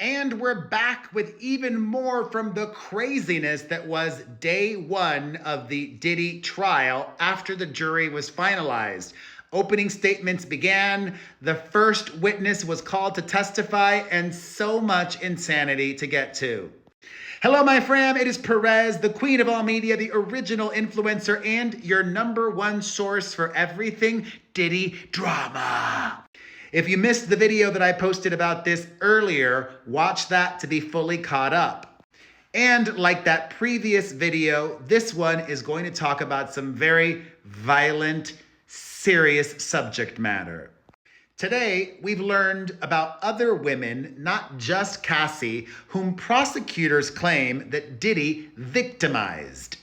And we're back with even more from the craziness that was day one of the Diddy trial after the jury was finalized. Opening statements began, the first witness was called to testify, and so much insanity to get to. Hello, my fam. It is Perez, the queen of all media, the original influencer, and your number one source for everything Diddy drama. If you missed the video that I posted about this earlier, watch that to be fully caught up. And like that previous video, this one is going to talk about some very violent, serious subject matter. Today, we've learned about other women, not just Cassie, whom prosecutors claim that Diddy victimized,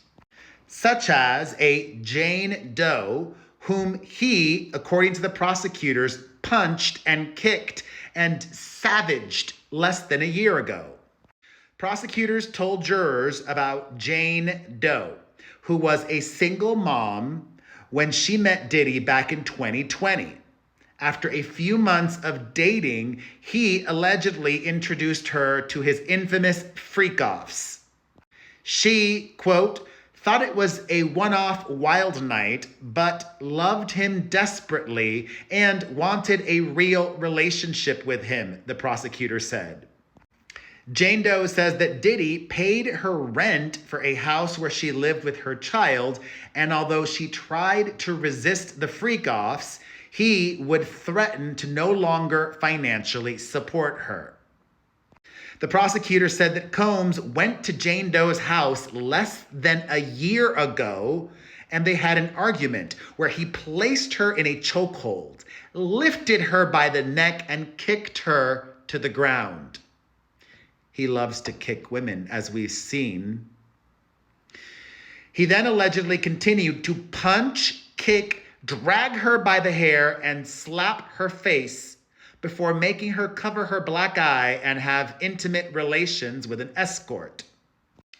such as a Jane Doe, whom he, according to the prosecutors, punched and kicked and savaged less than a year ago. Prosecutors told jurors about Jane Doe, who was a single mom when she met Diddy back in 2020. After a few months of dating, he allegedly introduced her to his infamous freak-offs. She, quote, thought it was a one-off wild night, but loved him desperately and wanted a real relationship with him, the prosecutor said. Jane Doe says that Diddy paid her rent for a house where she lived with her child, and although she tried to resist the freak-offs, he would threaten to no longer financially support her. The prosecutor said that Combs went to Jane Doe's house less than a year ago, and they had an argument where he placed her in a chokehold, lifted her by the neck, and kicked her to the ground. He loves to kick women, as we've seen. He then allegedly continued to punch, kick, drag her by the hair, and slap her face before making her cover her black eye and have intimate relations with an escort.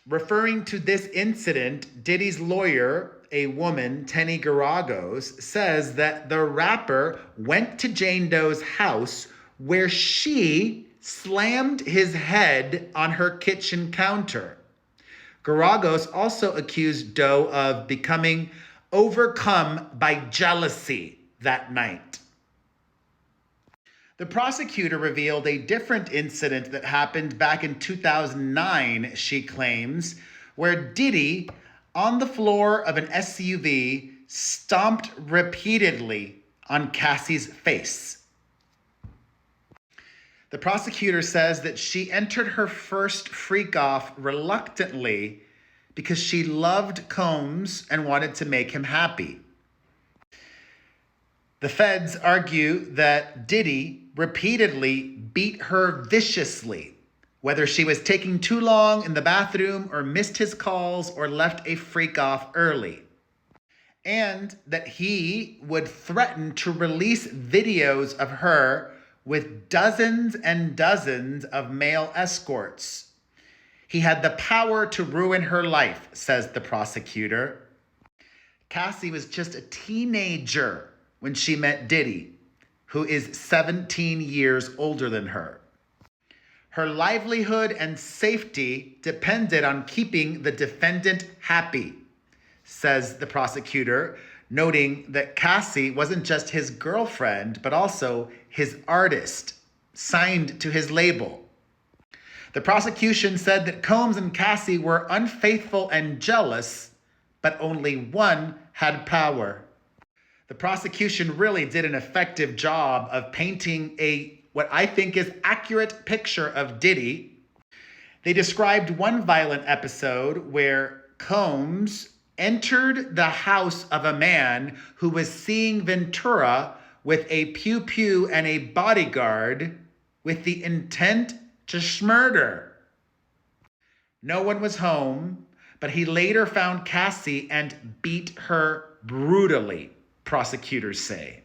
Referring to this incident, Diddy's lawyer, a woman, Tenny Garagos, says that the rapper went to Jane Doe's house where she slammed his head on her kitchen counter. Garagos also accused Doe of becoming overcome by jealousy that night. The prosecutor revealed a different incident that happened back in 2009, she claims, where Diddy, on the floor of an SUV, stomped repeatedly on Cassie's face. The prosecutor says that she entered her first freak-off reluctantly because she loved Combs and wanted to make him happy. The feds argue that Diddy repeatedly beat her viciously, whether she was taking too long in the bathroom or missed his calls or left a freak-off early, and that he would threaten to release videos of her with dozens and dozens of male escorts. He had the power to ruin her life, says the prosecutor. Cassie was just a teenager when she met Diddy, who is 17 years older than her. Her livelihood and safety depended on keeping the defendant happy, says the prosecutor, noting that Cassie wasn't just his girlfriend, but also his artist, signed to his label. The prosecution said that Combs and Cassie were unfaithful and jealous, but only one had power. The prosecution really did an effective job of painting what I think is accurate picture of Diddy. They described one violent episode where Combs entered the house of a man who was seeing Ventura with a pew-pew and a bodyguard with the intent to schmurder. No one was home, but he later found Cassie and beat her brutally, prosecutors say.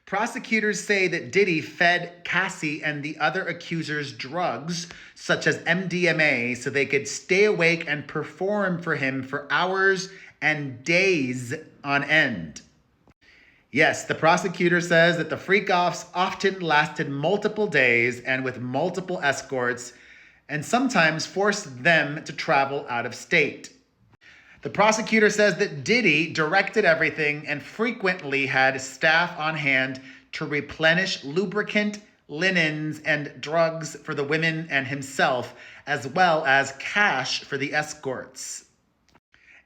Prosecutors say that Diddy fed Cassie and the other accusers drugs, such as MDMA, so they could stay awake and perform for him for hours and days on end. Yes, the prosecutor says that the freak-offs often lasted multiple days and with multiple escorts, and sometimes forced them to travel out of state. The prosecutor says that Diddy directed everything and frequently had staff on hand to replenish lubricant, linens, and drugs for the women and himself, as well as cash for the escorts.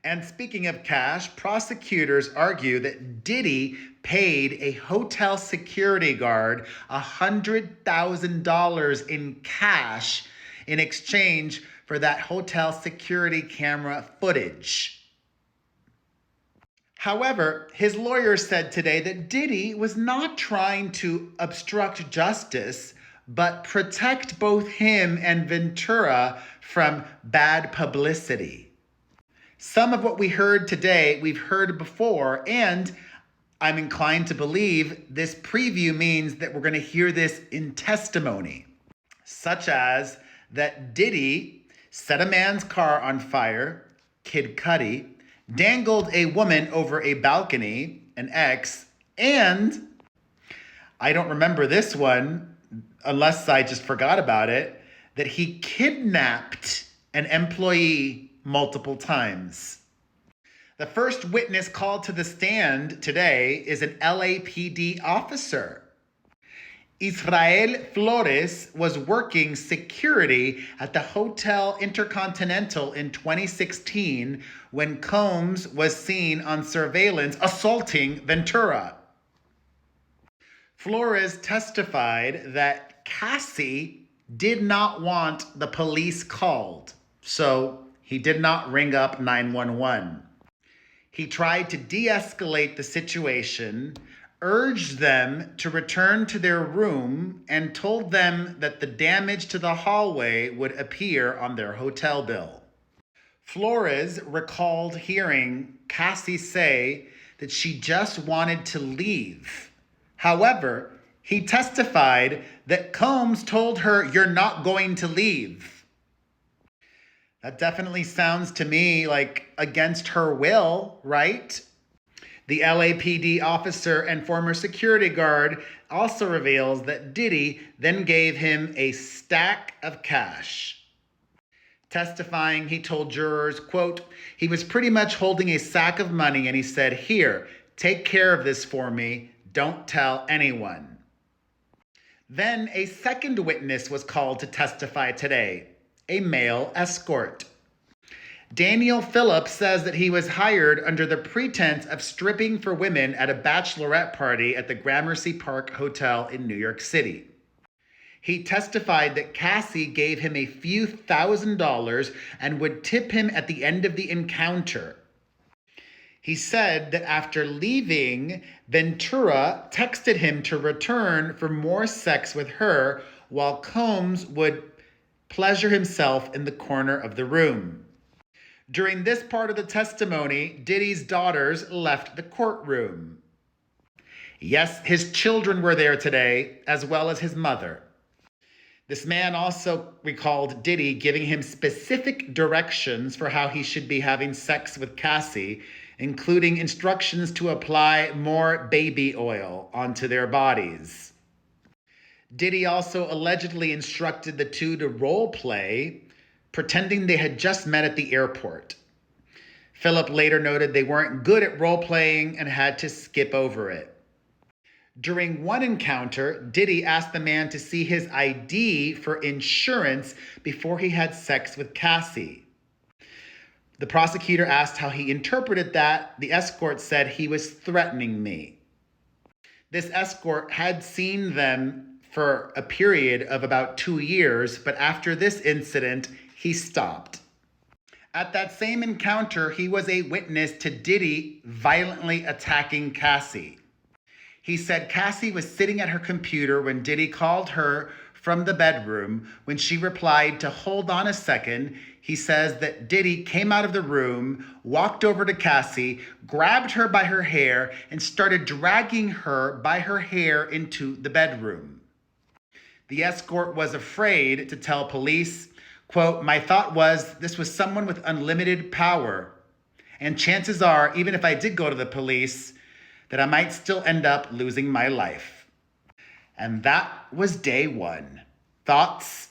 And speaking of cash, prosecutors argue that Diddy paid a hotel security guard $100,000 in cash in exchange for that hotel security camera footage. However, his lawyer said today that Diddy was not trying to obstruct justice, but protect both him and Ventura from bad publicity. Some of what we heard today, we've heard before, and I'm inclined to believe this preview means that we're going to hear this in testimony, such as that Diddy set a man's car on fire, Kid Cudi, dangled a woman over a balcony, an ex, and I don't remember this one, unless I just forgot about it, that he kidnapped an employee multiple times. The first witness called to the stand today is an LAPD officer. Israel Flores was working security at the Hotel Intercontinental in 2016 when Combs was seen on surveillance assaulting Ventura. Flores testified that Cassie did not want the police called, so he did not ring up 911. He tried to de-escalate the situation, urged them to return to their room, and told them that the damage to the hallway would appear on their hotel bill. Flores recalled hearing Cassie say that she just wanted to leave. However, he testified that Combs told her, "You're not going to leave." That definitely sounds to me like against her will, right? The LAPD officer and former security guard also reveals that Diddy then gave him a stack of cash. Testifying, he told jurors, quote, he was pretty much holding a sack of money and he said, "Here, take care of this for me. Don't tell anyone." Then a second witness was called to testify today, a male escort. Daniel Phillips says that he was hired under the pretense of stripping for women at a bachelorette party at the Gramercy Park Hotel in New York City. He testified that Cassie gave him a few $1,000s and would tip him at the end of the encounter. He said that after leaving, Ventura texted him to return for more sex with her while Combs would pleasure himself in the corner of the room. During this part of the testimony, Diddy's daughters left the courtroom. Yes, his children were there today, as well as his mother. This man also recalled Diddy giving him specific directions for how he should be having sex with Cassie, including instructions to apply more baby oil onto their bodies. Diddy also allegedly instructed the two to role play, pretending they had just met at the airport. Phillip later noted they weren't good at role-playing and had to skip over it. During one encounter, Diddy asked the man to see his ID for insurance before he had sex with Cassie. The prosecutor asked how he interpreted that. The escort said he was threatening me. This escort had seen them for a period of about 2 years, but after this incident, he stopped. At that same encounter, he was a witness to Diddy violently attacking Cassie. He said Cassie was sitting at her computer when Diddy called her from the bedroom. When she replied to "hold on a second," he says that Diddy came out of the room, walked over to Cassie, grabbed her by her hair, and started dragging her by her hair into the bedroom. The escort was afraid to tell police. Quote, "My thought was this was someone with unlimited power. And chances are, even if I did go to the police, that I might still end up losing my life. And that was day one. Thoughts